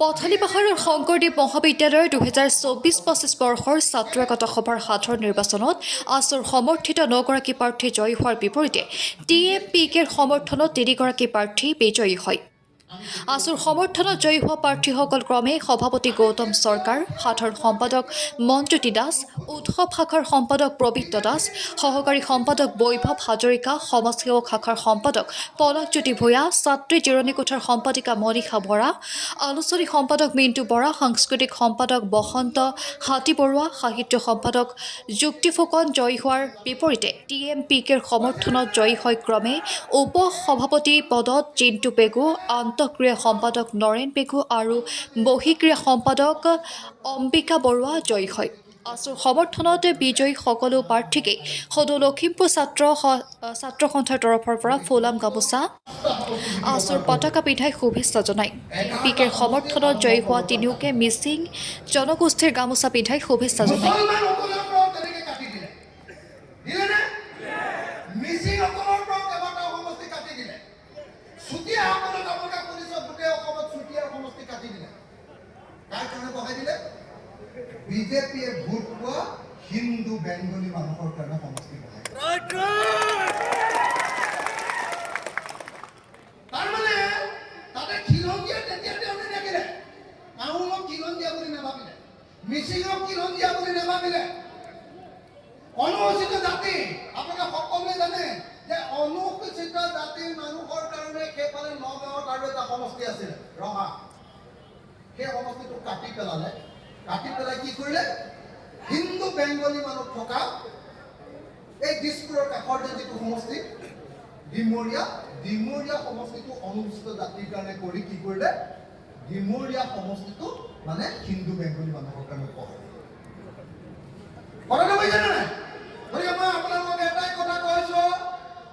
পথালি পাহাৰৰ শংকৰদেৱ মহাবিদ্যালয়ৰ 2024-25 বৰ্ষৰ ছাত্ৰ একতা সভাৰ সাধাৰণ নিৰ্বাচনত আছুৰ সমৰ্থিত 9গৰাকী প্ৰাৰ্থী জয়ী হোৱাৰ বিপৰীতে TMPKৰ সমৰ্থনত 3গৰাকী প্ৰাৰ্থী বিজয়ী হয়। আছুৰ সমৰ্থনত জয়ী হোৱা প্ৰাৰ্থীসকল ক্ৰমে সভাপতি গৌতম চৰকাৰ, সাধাৰণ সম্পাদক মনজ্যোতি দাস, উৎসৱ শাখাৰ সম্পাদক প্ৰবীত্ৰ দাস, সহকাৰী সম্পাদক বৈভৱ হাজৰিকা, সমাজসেৱক শাখাৰ সম্পাদক পলকজ্যোতি ভূঞা, ছাত্ৰী জিৰণি কোঠাৰ সম্পাদিকা মনীষা বৰা, আলোচনী সম্পাদক মিণ্টু বৰা, সাংস্কৃতিক সম্পাদক বসন্ত হাতীবৰুৱা, সাহিত্য সম্পাদক যুক্তি ফুকন জয়ী হোৱাৰ বিপৰীতে TMPKৰ সমৰ্থনত জয়ী হয় ক্ৰমে উপ সভাপতি পদত জিন্তু পেগু, আন্তঃক্ৰিয়া সম্পাদক নৰেন পেগু আৰু বহিক্ৰিয়া সম্পাদক অম্বিকা বৰুৱা জয়ী হয়। আছুৰ সমৰ্থনত বিজয়ী সকলো প্ৰাৰ্থীকে সদৌ লখিমপুৰ ছাত্ৰ সন্থাৰ তৰফৰ পৰা ফুলাম গামোচা আছুৰ পতাকা পিন্ধাই শুভেচ্ছা জনায়। TMPKৰ সমৰ্থনত জয়ী হোৱা তিনিওকে মিচিং জনগোষ্ঠীৰ গামোচা পিন্ধাই শুভেচ্ছা জনায়। বিজেপিয়ে ভোট পোৱা হিন্দু বেংগলী মানুহৰ কাৰণে সমষ্টি বনায়। তাৰমানে তাতে খিলঞ্জীয়া তেতিয়া তেওঁলোকে নাগিলে, আহোমক খিলঞ্জীয়া বুলি নাভাবিলে, মিচিঙক খিলঞ্জীয়া বুলি নাভাবিলে। অনুসূচিত জাতি আপোনালোকে সকলোৱে জানে যে অনুসূচিত জাতিৰ মানুহৰ কাৰণে সেইফালে নগাঁৱত আৰু এটা সমষ্টি আছিলে ৰহা, সেই সমষ্টিটো কাটি পেলালে। কাটি পেলাই কি কৰিলে, হিন্দু বেংগলী মানুহ থকা এই দিছপুৰৰ কাষৰ যিটো সমষ্টি ডিমৰীয়া সমষ্টিটো অনুসূচিত জাতিৰ কাৰণে কৰি কি কৰিলে, ডিমৰীয়া সমষ্টিটো মানে হিন্দু বেংগলী মানুহৰ কাৰণে পঢ়ালে। কথাটো বুজিছে নাই? গতিকে মই আপোনালোকক এটাই কথা কৈছো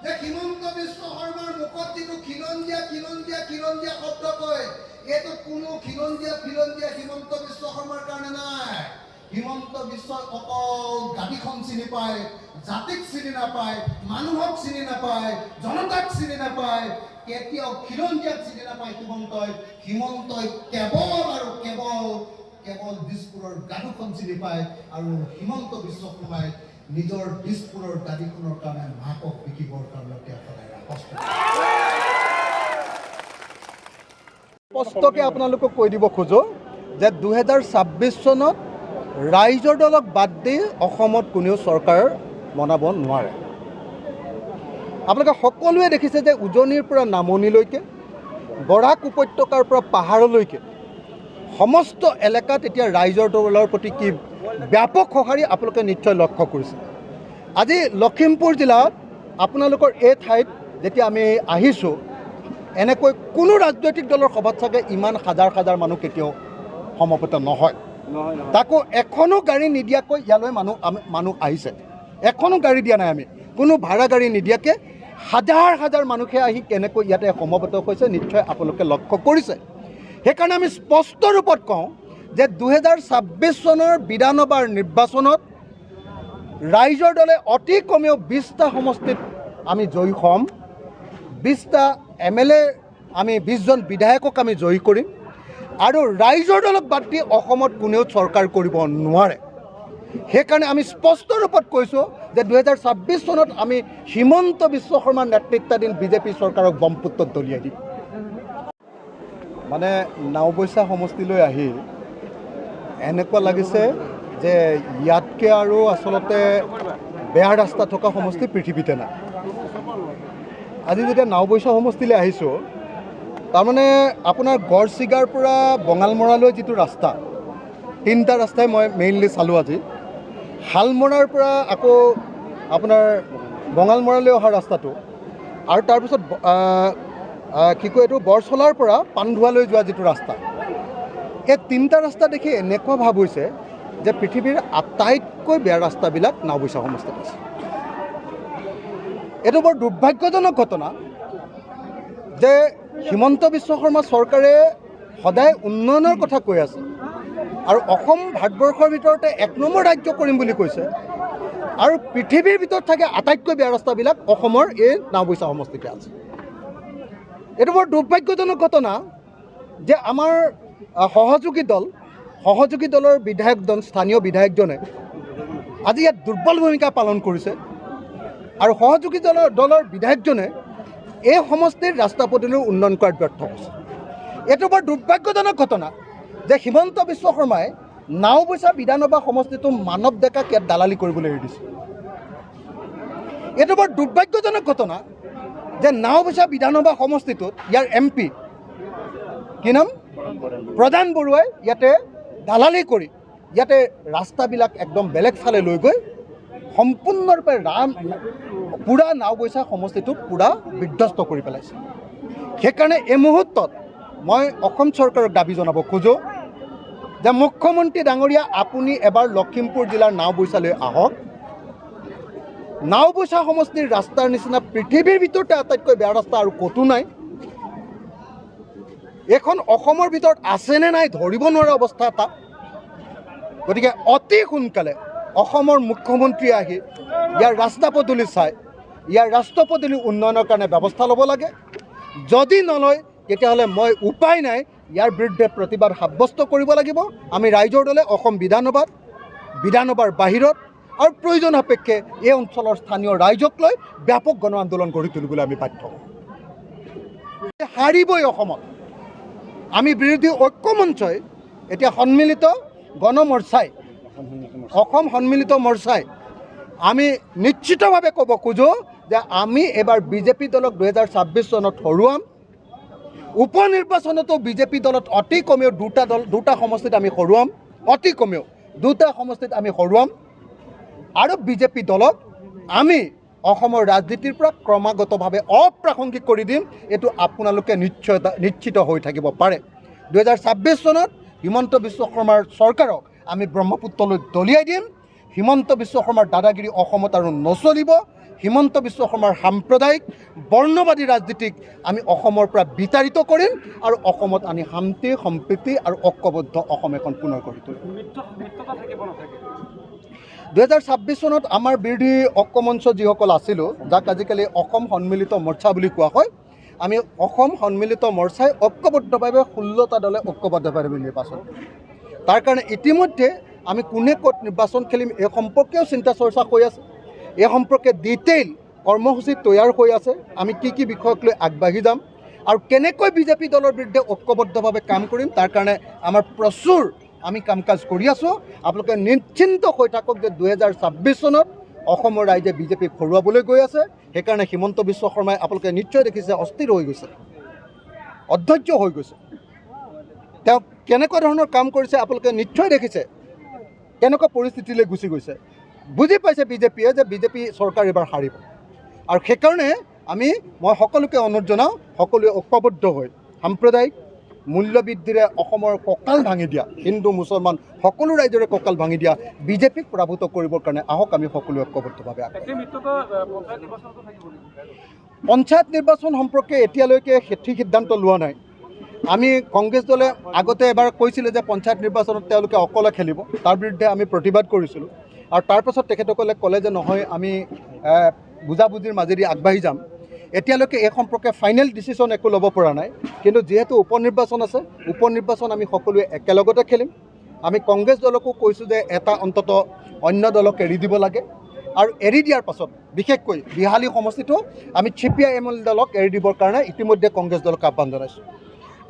যে হিমন্ত বিশ্ব শৰ্মাৰ মুখত যিটো খিলঞ্জীয়া শব্দ কয়, এইটো কোনো খিলঞ্জীয়া হিমন্ত বিশ্ব শৰ্মাৰ কাৰণে নাই। হিমন্ত বিশ্বই অকল গাড়ীখন চিনি পায়, জাতিক চিনি নাপায়, মানুহক চিনি নাপায়, জনতাক চিনি নাপায়, কেতিয়াও খিলঞ্জীয়াক চিনি নাপায়। হিমন্তই কেৱল আৰু কেৱল দিছপুৰৰ গাড়ীখন চিনি পায়। আৰু হিমন্ত বিশ্ব শৰ্মাই নিজৰ দিছপুৰৰ গাড়ীখনৰ কাৰণে মাকক বিকিবৰ কাৰণে তেওঁ সদায় কষ্ট কৰে। স্পষ্টকৈ আপোনালোকক কৈ দিব খোজোঁ যে 2026 চনত ৰাইজৰ দলক বাদ দি অসমত কোনেও চৰকাৰ বনাব নোৱাৰে। আপোনালোকে সকলোৱে দেখিছে যে উজনিৰ পৰা নামনিলৈকে, বৰাক উপত্যকাৰ পৰা পাহাৰলৈকে সমস্ত এলেকাত এতিয়া ৰাইজৰ দলৰ প্ৰতি কি ব্যাপক সঁহাৰি আপোনালোকে নিশ্চয় লক্ষ্য কৰিছে। আজি লখিমপুৰ জিলাত আপোনালোকৰ এই ঠাইত যেতিয়া আমি আহিছোঁ, এনেকৈ কোনো ৰাজনৈতিক দলৰ সভাত চাগে ইমান হাজাৰ মানুহ কেতিয়াও সমবেত নহয়। তাকো এখনো গাড়ী নিদিয়াকৈ ইয়ালৈ মানুহ আহিছে, এখনো গাড়ী দিয়া নাই। আমি কোনো ভাড়া গাড়ী নিদিয়াকৈ হাজাৰ মানুহে আহি কেনেকৈ ইয়াতে সমবেত হৈছে নিশ্চয় আপোনালোকে লক্ষ্য কৰিছে। সেইকাৰণে আমি স্পষ্ট ৰূপত কওঁ যে 2026 চনৰ বিধানসভাৰ নিৰ্বাচনত ৰাইজৰ দলে অতি কমেও 20টা সমষ্টিত আমি জয়ী হ'ম, 20টা MLA আমি 20জন বিধায়কক আমি জয়ী কৰিম। আৰু ৰাইজৰ দলক বাদ দি অসমত কোনেও চৰকাৰ কৰিব নোৱাৰে। সেইকাৰণে আমি স্পষ্ট ৰূপত কৈছোঁ যে 2026 চনত আমি হিমন্ত বিশ্ব শৰ্মাৰ নেতৃত্বাধীন বিজেপি চৰকাৰক ব্ৰহ্মপুত্ৰত দলিয়াই দিম। মানে নাওবৈচা সমষ্টিলৈ আহি এনেকুৱা লাগিছে যে ইয়াতকৈ আৰু আচলতে বেয়া ৰাস্তা থকা সমষ্টি পৃথিৱীতে নাই। আজি যেতিয়া নাওবৈচা সমষ্টিলৈ আহিছোঁ, তাৰমানে আপোনাৰ গড়চিগাৰ পৰা বঙালমৰালৈ যিটো ৰাস্তা, 3টা ৰাস্তাই মই মেইনলি চালোঁ আজি। শালমৰাৰ পৰা আকৌ আপোনাৰ বঙালমৰালৈ অহা ৰাস্তাটো, আৰু তাৰপিছত কি কয় এইটো বৰচলাৰ পৰা পাণ্ডুৱালৈ যোৱা যিটো ৰাস্তা, এই 3টা ৰাস্তা দেখি এনেকুৱা ভাৱ হৈছে যে পৃথিৱীৰ আটাইতকৈ বেয়া ৰাস্তাবিলাক নাওবৈচা সমষ্টিত আছে। এইটো বৰ দুৰ্ভাগ্যজনক ঘটনা যে হিমন্ত বিশ্ব শৰ্মা চৰকাৰে সদায় উন্নয়নৰ কথা কৈ আছে আৰু অসম ভাৰতবৰ্ষৰ ভিতৰতে 1 নম্বৰ ৰাজ্য কৰিম বুলি কৈছে, আৰু পৃথিৱীৰ ভিতৰত থাকে আটাইতকৈ বেয়া ৰাস্তাবিলাক অসমৰ এই নাওবৈচা সমষ্টিতে আছে। এইটো বৰ দুৰ্ভাগ্যজনক ঘটনা যে আমাৰ সহযোগী দলৰ বিধায়কজন স্থানীয় বিধায়কজনে আজি ইয়াত দুৰ্বল ভূমিকা পালন কৰিছে আৰু সহযোগী দলৰ বিধায়কজনে এই সমষ্টিৰ ৰাস্তা পদূলিৰ উন্নয়ন কৰাত ব্যৰ্থ হৈছে। এইটো বৰ দুৰ্ভাগ্যজনক ঘটনা যে হিমন্ত বিশ্ব শৰ্মাই নাওবৈচা বিধানসভা সমষ্টিটো মানৱ ডেকাক ইয়াত দালালি কৰিবলৈ এৰি দিছে। এইটো বৰ দুৰ্ভাগ্যজনক ঘটনা যে নাওবৈচা বিধানসভা সমষ্টিটোত ইয়াৰ MP কি নাম প্ৰধান বৰুৱাই ইয়াতে দালালি কৰি ইয়াতে ৰাস্তাবিলাক একদম বেলেগ ফালে লৈ গৈ সম্পূৰ্ণৰূপে পূৰা নাওবৈচা সমষ্টিটোক পূৰা বিধ্বস্ত কৰি পেলাইছে। সেইকাৰণে এই মুহূৰ্তত মই অসম চৰকাৰক দাবী জনাব খোজোঁ যে মুখ্যমন্ত্ৰী ডাঙৰীয়া আপুনি এবাৰ লখিমপুৰ জিলাৰ নাওবৈচালৈ আহক। নাওবৈচা সমষ্টিৰ ৰাস্তাৰ নিচিনা পৃথিৱীৰ ভিতৰতে আটাইতকৈ বেয়া ৰাস্তা আৰু ক'তো নাই। এইখন অসমৰ ভিতৰত আছেনে নাই ধৰিব নোৱাৰা অৱস্থা এটা। গতিকে অতি সোনকালে অসমৰ মুখ্যমন্ত্ৰীয়ে আহি ইয়াৰ ৰাস্তা পদূলি চাই ইয়াৰ ৰাস্তা পদূলি উন্নয়নৰ কাৰণে ব্যৱস্থা ল'ব লাগে। যদি নলয় তেতিয়াহ'লে মই উপায় নাই ইয়াৰ বিৰুদ্ধে প্ৰতিবাদ সাব্যস্ত কৰিব লাগিব। আমি ৰাইজৰ দলে অসম বিধানসভাৰ বাহিৰত আৰু প্ৰয়োজন সাপেক্ষে এই অঞ্চলৰ স্থানীয় ৰাইজক লৈ ব্যাপক গণ আন্দোলন গঢ়ি তুলিবলৈ আমি বাধ্য হ'ম। হাৰিবই অসমত। আমি বিৰোধী ঐক্য মঞ্চই এতিয়া সন্মিলিত গণমৰ্চাই অসম সন্মিলিত মৰ্চাই আমি নিশ্চিতভাৱে ক'ব খোজোঁ যে আমি এবাৰ বিজেপি দলক 2026 চনত হৰুৱাম। উপ নিৰ্বাচনতো বিজেপি দলত অতি কমেও দুটা সমষ্টিত আমি হৰুৱাম। অতি কমেও দুটা সমষ্টিত আমি হৰুৱাম আৰু বিজেপি দলক আমি অসমৰ ৰাজনীতিৰ পৰা ক্ৰমাগতভাৱে অপ্ৰাসংগিক কৰি দিম। এইটো আপোনালোকে নিশ্চিত হৈ থাকিব পাৰে। 2026 চনত হিমন্ত বিশ্ব শৰ্মাৰ চৰকাৰক আমি ব্ৰহ্মপুত্ৰলৈ দলিয়াই দিম। হিমন্ত বিশ্ব শৰ্মাৰ দাদাগিৰি অসমত আৰু নচলিব। হিমন্ত বিশ্ব শৰ্মাৰ সাম্প্ৰদায়িক বৰ্ণবাদী ৰাজনীতিক আমি অসমৰ পৰা বিতাড়িত কৰিম আৰু অসমত আমি শান্তি সম্প্ৰীতি আৰু ঐক্যবদ্ধ অসম এখন পুনৰ গঢ়ি তুলিম। 2026 চনত আমাৰ বিৰোধী ঐক্য মঞ্চ যিসকল আছিলোঁ, যাক আজিকালি অসম সন্মিলিত মৰ্চা বুলি কোৱা হয়, আমি অসম সন্মিলিত মৰ্চাই ঐক্যবদ্ধভাৱে 16টা দলে ঐক্যবদ্ধভাৱে নিৰ্বাচন কৰিম। তাৰ কাৰণে ইতিমধ্যে আমি কোনে ক'ত নিৰ্বাচন খেলিম এই সম্পৰ্কেও চিন্তা চৰ্চা হৈ আছে। এই সম্পৰ্কে ডিটেইল কৰ্মসূচী তৈয়াৰ হৈ আছে। আমি কি কি বিষয়ক লৈ আগবাঢ়ি যাম আৰু কেনেকৈ বিজেপি দলৰ বিৰুদ্ধে ঐক্যবদ্ধভাৱে কাম কৰিম তাৰ কাৰণে আমাৰ প্ৰচুৰ আমি কাম কাজ কৰি আছোঁ। আপোনালোকে নিশ্চিন্ত হৈ থাকক যে 2026 চনত অসমৰ ৰাইজে বিজেপিক হৰুৱাবলৈ গৈ আছে। সেইকাৰণে হিমন্ত বিশ্ব শৰ্মাই আপোনালোকে নিশ্চয় দেখিছে অস্থিৰ হৈ গৈছে, অধৈৰ্য হৈ গৈছে। তেওঁ কেনেকুৱা ধৰণৰ কাম কৰিছে আপোনালোকে নিশ্চয় দেখিছে, কেনেকুৱা পৰিস্থিতিলৈ গুচি গৈছে। বুজি পাইছে বিজেপিয়ে যে বিজেপি চৰকাৰ এবাৰ হাৰিব। আৰু সেইকাৰণে মই সকলোকে অনুৰোধ জনাওঁ, সকলোৱে ঐক্যবদ্ধ হৈ সাম্প্ৰদায়িক মূল্যবৃদ্ধিৰে অসমৰ কঁকাল ভাঙি দিয়া, হিন্দু মুছলমান সকলো ৰাইজৰে কঁকাল ভাঙি দিয়া বিজেপিক পৰাভূত কৰিবৰ কাৰণে আহক আমি সকলোৱে ঐক্যবদ্ধভাৱে পঞ্চায়ত নিৰ্বাচন সম্পৰ্কে এতিয়ালৈকে সঠিক সিদ্ধান্ত লোৱা নাই। আমি কংগ্ৰেছ দলে আগতে এবাৰ কৈছিলে যে পঞ্চায়ত নিৰ্বাচনত তেওঁলোকে অকলে খেলিব, তাৰ বিৰুদ্ধে আমি প্ৰতিবাদ কৰিছিলোঁ। আৰু তাৰপাছত তেখেতসকলে ক'লে যে নহয় আমি বুজাবুজিৰ মাজেদি আগবাঢ়ি যাম। এতিয়ালৈকে এই সম্পৰ্কে ফাইনেল ডিচিশ্যন একো ল'ব পৰা নাই। কিন্তু যিহেতু উপ নিৰ্বাচন আছে, উপ নিৰ্বাচন আমি সকলোৱে একেলগতে খেলিম। আমি কংগ্ৰেছ দলকো কৈছোঁ যে এটা অন্তত অন্য দলক এৰি দিব লাগে। আৰু এৰি দিয়াৰ পাছত বিশেষকৈ বিহালী সমষ্টিটো আমি CPIM দলক এৰি দিবৰ কাৰণে ইতিমধ্যে কংগ্ৰেছ দলক আহ্বান জনাইছোঁ।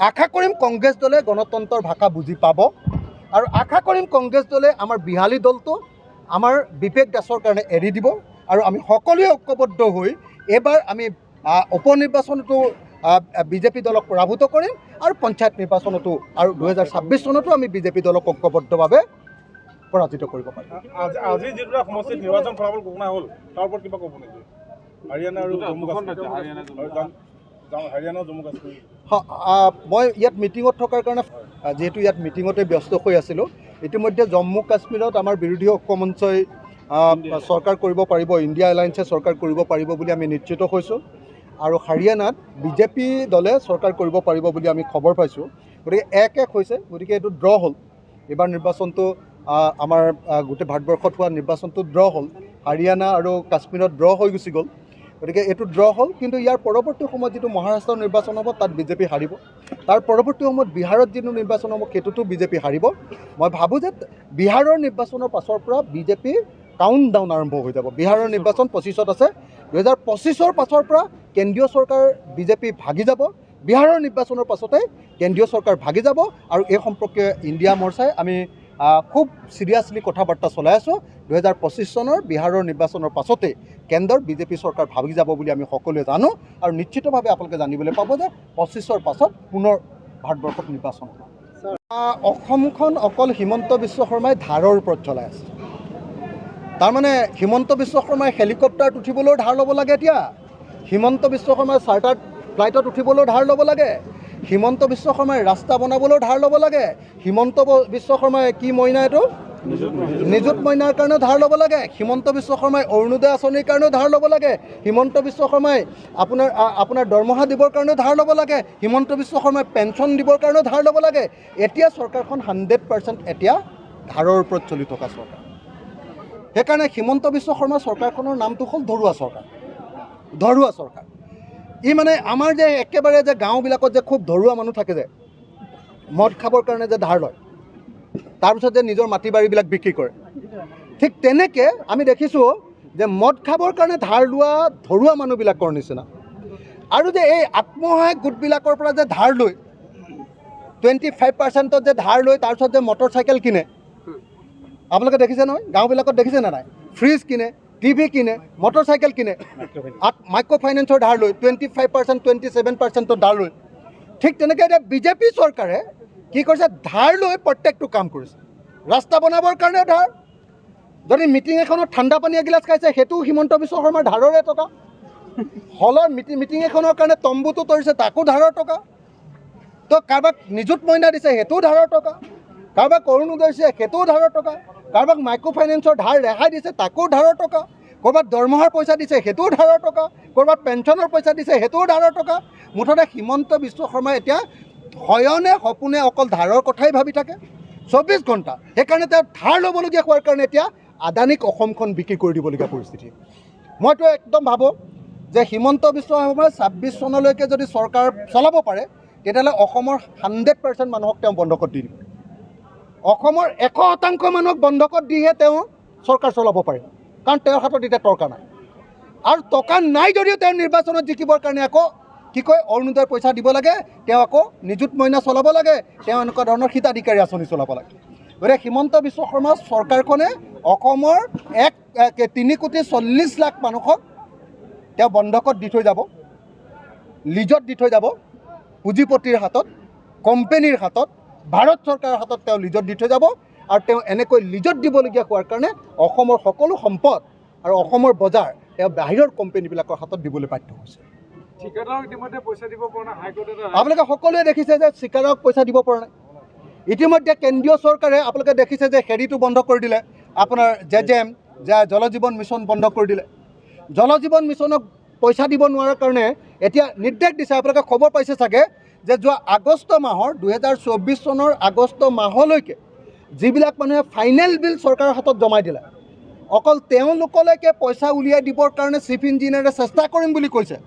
আশা কৰিম কংগ্ৰেছ দলে গণতন্ত্ৰৰ ভাষা বুজি পাব আৰু আশা কৰিম কংগ্ৰেছ দলে আমাৰ বিহালী দলটো আমাৰ বিবেক দাসৰ কাৰণে এৰি দিব আৰু আমি সকলোৱে ঐক্যবদ্ধ হৈ এইবাৰ আমি উপ নিৰ্বাচনতো বিজেপি দলক পৰাভূত কৰিম আৰু পঞ্চায়ত নিৰ্বাচনতো আৰু 2026 চনতো আমি বিজেপি দলক ঐক্যবদ্ধভাৱে পৰাজিত কৰিব পাৰিম। আজি যিটো সমষ্টিত নিৰ্বাচন ফলাফল ঘোষণা হ'ল তাৰ ওপৰত কিবা ক'ব নেকি? হাৰিয়ানা আৰু জম্মু কাশ্মীৰ, মই ইয়াত মিটিঙত থকাৰ কাৰণে যিহেতু ইয়াত মিটিঙতে ব্যস্ত হৈ আছিলোঁ। ইতিমধ্যে জম্মু কাশ্মীৰত আমাৰ বিৰোধী ঐক্য মঞ্চই চৰকাৰ কৰিব পাৰিব, ইণ্ডিয়া এলায়েন্সে চৰকাৰ কৰিব পাৰিব বুলি আমি নিশ্চিত হৈছোঁ। আৰু হাৰিয়ানাত বিজেপি দলে চৰকাৰ কৰিব পাৰিব বুলি আমি খবৰ পাইছোঁ। গতিকে 1-1 হৈছে, গতিকে এইটো ড্ৰ হ'ল। এইবাৰ নিৰ্বাচনটো আমাৰ গোটেই ভাৰতবৰ্ষত হোৱা নিৰ্বাচনটো ড্ৰ হ'ল। হাৰিয়ানা আৰু কাশ্মীৰত ড্ৰ হৈ গুচি গ'ল। গতিকে এইটো ড্ৰ হ'ল। কিন্তু ইয়াৰ পৰৱৰ্তী সময়ত যিটো মহাৰাষ্ট্ৰৰ নিৰ্বাচন হ'ব তাত বিজেপি হাৰিব। তাৰ পৰৱৰ্তী সময়ত বিহাৰত যিটো নিৰ্বাচন হ'ব সেইটোতো বিজেপি হাৰিব। মই ভাবোঁ যে বিহাৰৰ নিৰ্বাচনৰ পাছৰ পৰা বিজেপি কাউণ্ট ডাউন আৰম্ভ হৈ যাব। বিহাৰৰ নিৰ্বাচন 25ত আছে। 2025ৰ পাছৰ পৰা কেন্দ্ৰীয় চৰকাৰ বিজেপি ভাগি যাব। বিহাৰৰ নিৰ্বাচনৰ পাছতে কেন্দ্ৰীয় চৰকাৰ ভাগি যাব আৰু এই সম্পৰ্কে ইণ্ডিয়া মৰ্চাই আমি খুব চিৰিয়াছলি কথা বাৰ্তা চলাই আছোঁ। 2025 চনৰ বিহাৰৰ নিৰ্বাচনৰ পাছতে কেন্দ্ৰৰ বিজেপি চৰকাৰ ভাগি যাব বুলি আমি সকলোৱে জানো আৰু নিশ্চিতভাৱে আপোনালোকে জানিবলৈ পাব যে 25ৰ পাছত পুনৰ ভাৰতবৰ্ষত নিৰ্বাচন হ'ব। অসমখন অকল হিমন্ত বিশ্ব শৰ্মাই ধাৰৰ ওপৰত চলাই আছে। তাৰমানে হিমন্ত বিশ্ব শৰ্মাই হেলিকপ্টাৰত উঠিবলৈও ধাৰ ল'ব লাগে। এতিয়া হিমন্ত বিশ্ব শৰ্মাই চাৰ্টাৰ্ড ফ্লাইটত উঠিবলৈও ধাৰ ল'ব লাগে। হিমন্ত বিশ্ব শৰ্মাই ৰাস্তা বনাবলৈও ধাৰ ল'ব লাগে। হিমন্ত বিশ্ব শৰ্মাই কি মইনা এইটো নিযুত মইনাৰ কাৰণেও ধাৰ ল'ব লাগে। হিমন্ত বিশ্ব শৰ্মাই অৰুণোদয় আঁচনিৰ কাৰণেও ধাৰ ল'ব লাগে। হিমন্ত বিশ্ব শৰ্মাই আপোনাৰ দৰমহা দিবৰ কাৰণেও ধাৰ ল'ব লাগে। হিমন্ত বিশ্ব শৰ্মাই পেঞ্চন দিবৰ কাৰণেও ধাৰ ল'ব লাগে। এতিয়া চৰকাৰখন 100% এতিয়া ধাৰৰ ওপৰত চলি থকা চৰকাৰ। সেইকাৰণে হিমন্ত বিশ্ব শৰ্মা চৰকাৰখনৰ নামটো হ'ল ধৰুৱা চৰকাৰ। ধৰুৱা চৰকাৰ ই মানে আমাৰ যে একেবাৰে যে গাঁওবিলাকত যে খুব ধৰুৱা মানুহ থাকে যে মদ খাবৰ কাৰণে যে ধাৰ লয়, তাৰপিছত যে নিজৰ মাটি বাৰীবিলাক বিক্ৰী কৰে, ঠিক তেনেকৈ আমি দেখিছোঁ যে মদ খাবৰ কাৰণে ধাৰ লোৱা ধৰুৱা মানুহবিলাকৰ নিচিনা। আৰু যে এই আত্মসহায়ক গোটবিলাকৰ পৰা যে ধাৰ লৈ 25%ত যে ধাৰ লৈ তাৰপিছত যে মটৰ চাইকেল কিনে, আপোনালোকে দেখিছে নহয়? গাঁওবিলাকত দেখিছে নে নাই? ফ্ৰিজ কিনে, টিভি কিনে, মটৰ চাইকেল কিনে, মাইক্ৰ' ফাইনেন্সৰ ধাৰ লৈ 25%, 27%ৰ ধাৰ লৈ। ঠিক তেনেকৈ এতিয়া বিজেপি চৰকাৰে কি কৰিছে? ধাৰ লৈ প্ৰত্যেকটো কাম কৰিছে। ৰাস্তা বনাবৰ কাৰণেও ধাৰ, যদি মিটিং এখনত ঠাণ্ডা পানী এগিলাচ খাইছে সেইটোও হিমন্ত বিশ্ব শৰ্মাৰ ধাৰৰে টকা। হলৰ মিটিং এখনৰ কাৰণে তম্বুটো তৰিছে তাকো ধাৰৰ টকা। তো কাৰোবাক নিযুত মইনা দিছে সেইটোও ধাৰৰ টকা। কাৰোবাক অৰুণোদয় দিছে সেইটোও ধাৰৰ টকা। কাৰোবাক মাইক্ৰ' ফাইনেন্সৰ ধাৰ ৰেহাই দিছে তাকো ধাৰৰ টকা। ক'ৰবাত দৰমহাৰ পইচা দিছে সেইটোও ধাৰৰ টকা। ক'ৰবাত পেঞ্চনৰ পইচা দিছে সেইটোও ধাৰৰ টকা। মুঠতে হিমন্ত বিশ্ব শৰ্মাই এতিয়া হয়নে সপোনে অকল ধাৰৰ কথাই ভাবি থাকে 24 ঘণ্টা। সেইকাৰণে তেওঁ ধাৰ ল'বলগীয়া হোৱাৰ কাৰণে এতিয়া আদানীক অসমখন বিক্ৰী কৰি দিবলগীয়া পৰিস্থিতি। মইতো একদম ভাবোঁ যে হিমন্ত বিশ্ব শৰ্মাই 26 চনলৈকে যদি চৰকাৰ চলাব পাৰে তেতিয়াহ'লে অসমৰ 100% মানুহক তেওঁ বন্ধকত দি দিব। অসমৰ 100% মানুহক বন্ধকত দিহে তেওঁ চৰকাৰ চলাব পাৰে, কাৰণ তেওঁৰ হাতত এতিয়া টকা নাই। আৰু টকা নাই যদিও তেওঁ নিৰ্বাচনত জিকিবৰ কাৰণে আকৌ কি কয় অৰুণোদয়ৰ পইচা দিব লাগে, তেওঁ আকৌ নিযুত মইনা চলাব লাগে, তেওঁ এনেকুৱা ধৰণৰ হিতাধিকাৰী আঁচনি চলাব লাগে। গতিকে হিমন্ত বিশ্ব শৰ্মা চৰকাৰখনে অসমৰ 3,40,00,000 মানুহক তেওঁ বন্ধকত দি থৈ যাব, লিজত দি থৈ যাব, পুঁজিপতিৰ হাতত, কোম্পেনীৰ হাতত, ভাৰত চৰকাৰৰ হাতত তেওঁ লিজত দি থৈ যাব। আৰু তেওঁ এনেকৈ লিজত দিবলগীয়া হোৱাৰ কাৰণে অসমৰ সকলো সম্পদ আৰু অসমৰ বজাৰ তেওঁ বাহিৰৰ কোম্পেনীবিলাকৰ হাতত দিবলৈ বাধ্য হৈছে। আপোনালোকে সকলোৱে দেখিছে যে চিকাৰক পইচা দিব পৰা নাই। ইতিমধ্যে কেন্দ্ৰীয় চৰকাৰে আপোনালোকে দেখিছে যে হেৰিটো বন্ধ কৰি দিলে, আপোনাৰ JJM জল জীৱন মিছন বন্ধ কৰি দিলে। জল জীৱন মিছনক পইচা দিব নোৱাৰাৰ কাৰণে এতিয়া নিৰ্দেশ দিছে। আপোনালোকে খবৰ পাইছে চাগে যে যোৱা আগষ্ট মাহৰ 2024 চনৰ আগষ্ট মাহলৈকে যিবিলাক মানুহে ফাইনেল বিল চৰকাৰৰ হাতত জমাই দিলে, অকল তেওঁলোকলৈকে পইচা উলিয়াই দিবৰ কাৰণে চিফ ইঞ্জিনিয়াৰে চেষ্টা কৰিম বুলি কৈছে,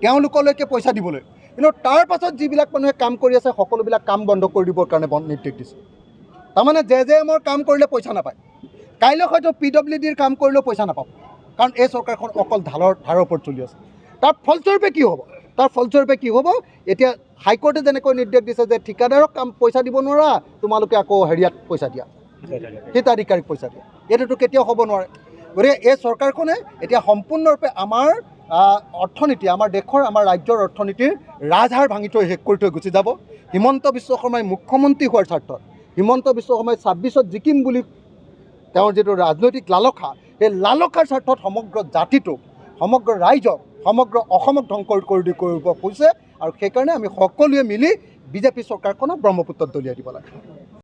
তেওঁলোকলৈকে পইচা দিবলৈ। কিন্তু তাৰ পাছত যিবিলাক মানুহে কাম কৰি আছে সকলোবিলাক কাম বন্ধ কৰি দিবৰ কাৰণে নিৰ্দেশ দিছে। তাৰমানে JJMৰ কাম কৰিলে পইচা নাপায়, কাইলৈ হয়তো PWDৰ কাম কৰিলেও পইচা নাপাব, কাৰণ এই চৰকাৰখন অকল ধাৰৰ ওপৰত চলি আছে। তাৰ ফলস্বৰূপে কি হ'ব? এতিয়া হাইকোৰ্টে যেনেকৈ নিৰ্দেশ দিছে যে ঠিকাদাৰক পইচা দিব নোৱাৰা, তোমালোকে আকৌ হেৰিয়াত পইচা দিয়া, হিতাধিকাৰীক পইচা দিয়া। এইটোতো কেতিয়াও হ'ব নোৱাৰে। গতিকে এই চৰকাৰখনে এতিয়া সম্পূৰ্ণৰূপে আমাৰ অৰ্থনীতি, আমাৰ দেশৰ, আমাৰ ৰাজ্যৰ অৰ্থনীতিৰ ৰাজহাড় ভাঙি থৈ শেষ কৰি থৈ গুচি যাব। হিমন্ত বিশ্ব শৰ্মাই মুখ্যমন্ত্ৰী হোৱাৰ স্বাৰ্থত, হিমন্ত বিশ্ব শৰ্মাই 26ত জিকিম বুলি তেওঁৰ যিটো ৰাজনৈতিক লালসা, সেই লালসাৰ স্বাৰ্থত সমগ্ৰ জাতিটোক, সমগ্ৰ ৰাইজক, সমগ্ৰ অসমক ধ্বংস কৰিব খুজিছে। আৰু সেইকাৰণে আমি সকলোৱে মিলি বিজেপি চৰকাৰখনক ব্ৰহ্মপুত্ৰত দলিয়াই দিব লাগে।